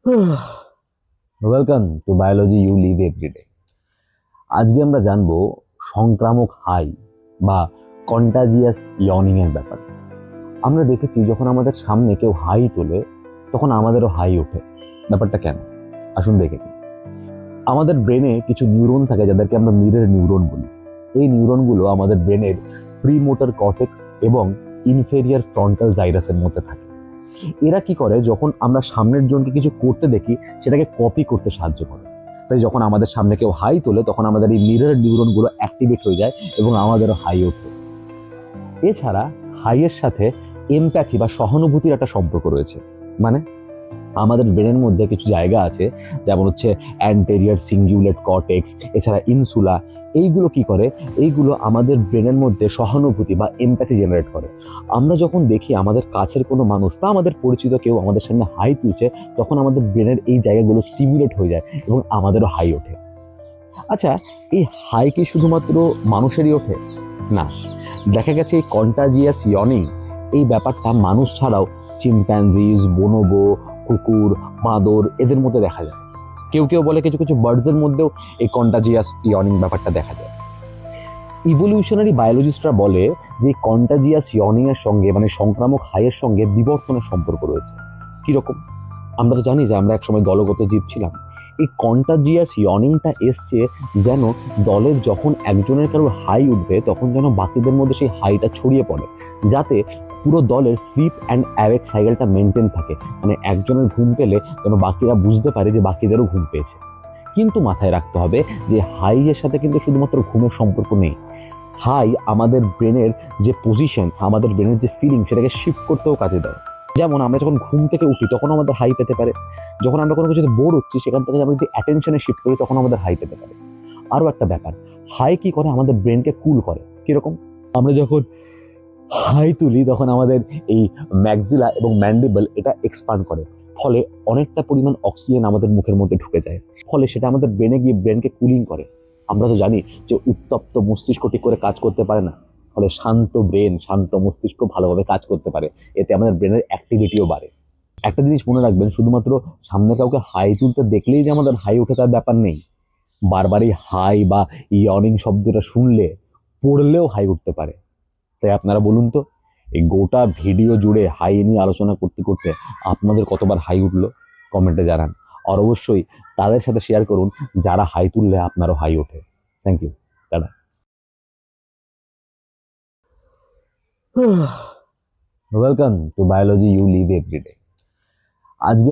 Welcome to biology you live everyday. আজকে আমরা জানবো সংক্রামক হাই বা কন্টাজিয়াস ইয়নিং এর ব্যাপার। আমরা দেখেছি যখন আমাদের সামনে কেউ হাই তোলে তখন আমাদেরও হাই ওঠে। ব্যাপারটা কেন? আসুন দেখে নিই। আমাদের ব্রেনে কিছু নিউরন থাকে যাদেরকে আমরা মিরর নিউরন বলি। এই নিউরনগুলো আমাদের ব্রেনের প্রিমোটর কর্টেক্স এবং ইনফেরিয়র ফ্রন্টাল জাইরাসের মধ্যে থাকে। এরা কি করে, যখন আমরা সামনের জনকে কিছু করতে দেখি সেটাকে কপি করতে সাহায্য করে। তাই যখন আমাদের সামনে কেউ হাই তোলে তখন আমাদের এই মিরর নিউরনগুলো অ্যাক্টিভেট হয়ে যায় এবং আমাদেরও হাই ওঠে। এছাড়া হাইয়ের সাথে এমপ্যাথি বা সহানুভূতির একটা সম্পর্ক রয়েছে। মানে আমাদের ব্রেনের মধ্যে কিছু জায়গা আছে, যেমন হচ্ছে অ্যান্টেরিয়র সিঙ্গুলেট কর্টেক্স, এছাড়া ইনসুলা। এইগুলো কি করে? এইগুলো আমাদের ব্রেনের মধ্যে সহানুভূতি বা এমপ্যাথি জেনারেট করে। আমরা যখন দেখি আমাদের কাছের কোনো মানুষ বা আমাদের পরিচিত কেউ আমাদের সামনে হাই তুলছে, তখন আমাদের ব্রেনের এই জায়গাগুলো স্টিমুলেট হয়ে যায় এবং আমাদেরও হাই ওঠে। আচ্ছা, এই হাই কি শুধুমাত্র মানুষেরই ওঠে? না, দেখা গেছে এই কন্টাজিয়াস ইয়নিং এই ব্যাপারটা মানুষ ছাড়াও চিম্প্যাঞ্জিজ, বনবো, কুকুর, বাঁদর এদের মধ্যে দেখা যায়। কেউ কেউ বলে কিছু কিছু বার্ডসের মধ্যেও এই কন্টাজিয়াস ইয়নিং ব্যাপারটা দেখা যায়। ইভলিউশনারি বায়োলজিস্টরা বলে যে কন্টাজিয়াস ইয়নিং এর সঙ্গে, মানে সংক্রামক হাইয়ের সঙ্গে বিবর্তনের সম্পর্ক রয়েছে। কিরকম? আমরা তো জানি যে আমরা একসময় দলগত জীব ছিলাম। এই কন্টাজিয়াস ইয়নিংটা এসছে যেন দলের যখন একজনের কারোর হাই উঠবে তখন যেন বাকিদের মধ্যে সেই হাইটা ছড়িয়ে পড়ে, যাতে পুরো দলের স্লিপ অ্যান্ড অ্যাওয়েক সাইকেলটা মেনটেন থাকে। মানে একজনের ঘুম পেলে যেন বাকিরা বুঝতে পারে যে বাকিদেরও ঘুম পেয়েছে। কিন্তু মাথায় রাখতে হবে যে হাইয়ের সাথে কিন্তু শুধুমাত্র ঘুমের সম্পর্ক নেই। হাই আমাদের ব্রেনের যে পজিশন, আমাদের ব্রেনের যে ফিলিং, সেটাকে শিফট করতেও কাজে দেয়। যেমন আমরা যখন ঘুম থেকে উঠি তখন আমাদের হাই পেতে পারে। যখন আমরা কোনো কিছুতে বোর হচ্ছি সেখান থেকে আমরা যদি অ্যাটেনশনে শিফট করি তখন আমাদের হাই পেতে পারে। আরও একটা ব্যাপার, হাই কি করে? আমাদের ব্রেনকে কুল করে। কিরকম? আমরা যখন হাই তুলি তখন আমাদের এই ম্যাক্সিলা এবং ম্যান্ডিবল এটা এক্সপান্ড করে, ফলে অনেকটা পরিমাণ অক্সিজেন আমাদের মুখের মধ্যে ঢুকে যায়। ফলে সেটা আমাদের ব্রেনে গিয়ে ব্রেনকে কুলিং করে। আমরা তো জানি যে উত্তপ্ত মস্তিষ্ক ঠিক করে কাজ করতে পারে না, ফলে শান্ত ব্রেন, শান্ত মস্তিষ্ক ভালোভাবে কাজ করতে পারে। এতে আমাদের ব্রেনের অ্যাক্টিভিটিও বাড়ে। একটা জিনিস মনে রাখবেন, শুধুমাত্র সামনে কাউকে হাই তুলতে দেখলেই যে আমাদের হাই ওঠে তার ব্যাপার নেই। বারবারই হাই বা ইয়নিং শব্দটা শুনলে, পড়লেও হাই উঠতে পারে। তাই আপনারা বলুন তো, এই গোটা ভিডিও জুড়ে হাই নিয়ে আলোচনা করতে করতে আপনাদের কতবার হাই উঠলো? কমেন্টে জানান। আর অবশ্যই তাদের সাথে শেয়ার করুন যারা হাই তুললে আপনারও হাই ওঠে। Thank you. Tata. Welcome to biology you live everyday. আজকে